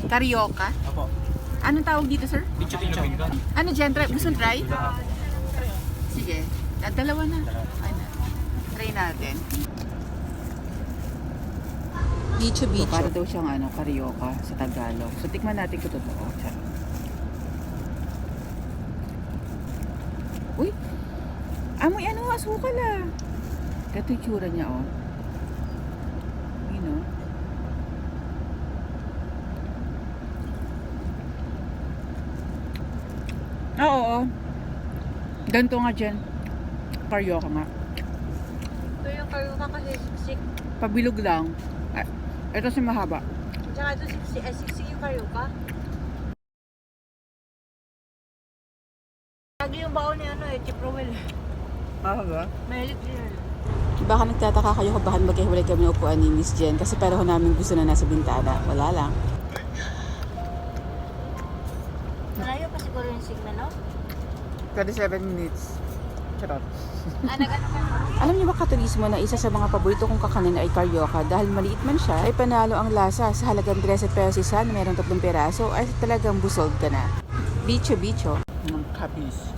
Carioca? Opo. Anong tawag dito, sir? Bicho. Ano dyan? Gusto try? Sige. Dalawa na. Ano? Try natin. Bicho. So, para daw siyang Carioca sa Tagalog. So, tikman natin kung totoo. Charot. Uy! Amoy asukal ah. Ito yung tsura niya, oh. You know? Oo. Ganito nga dyan. Carioca nga. Ito yung Carioca kasi siksik. Pabilog lang. Ito si mahaba. Tsaka ito siksik yung Carioca. Lagi yung baon ni Chip Rowell. Mahaba? Mahilig din. Baka nagtataka kayo kung bakit magkahiwalay kami ng upuan ni Miss Jen kasi pareho namin gusto na nasa bintana. Wala lang. Malayo pa siguro yung signal, no? 27 minutes. Charot. Nag-ano ka? Alam niyo ba katurismo na isa sa mga paborito kong kakanin ay Carioca dahil maliit man siya ay panalo ang lasa sa halagang 13 pesos isa na mayroong 3 peraso ay talagang busog ka na. Bicho. Ng kabis.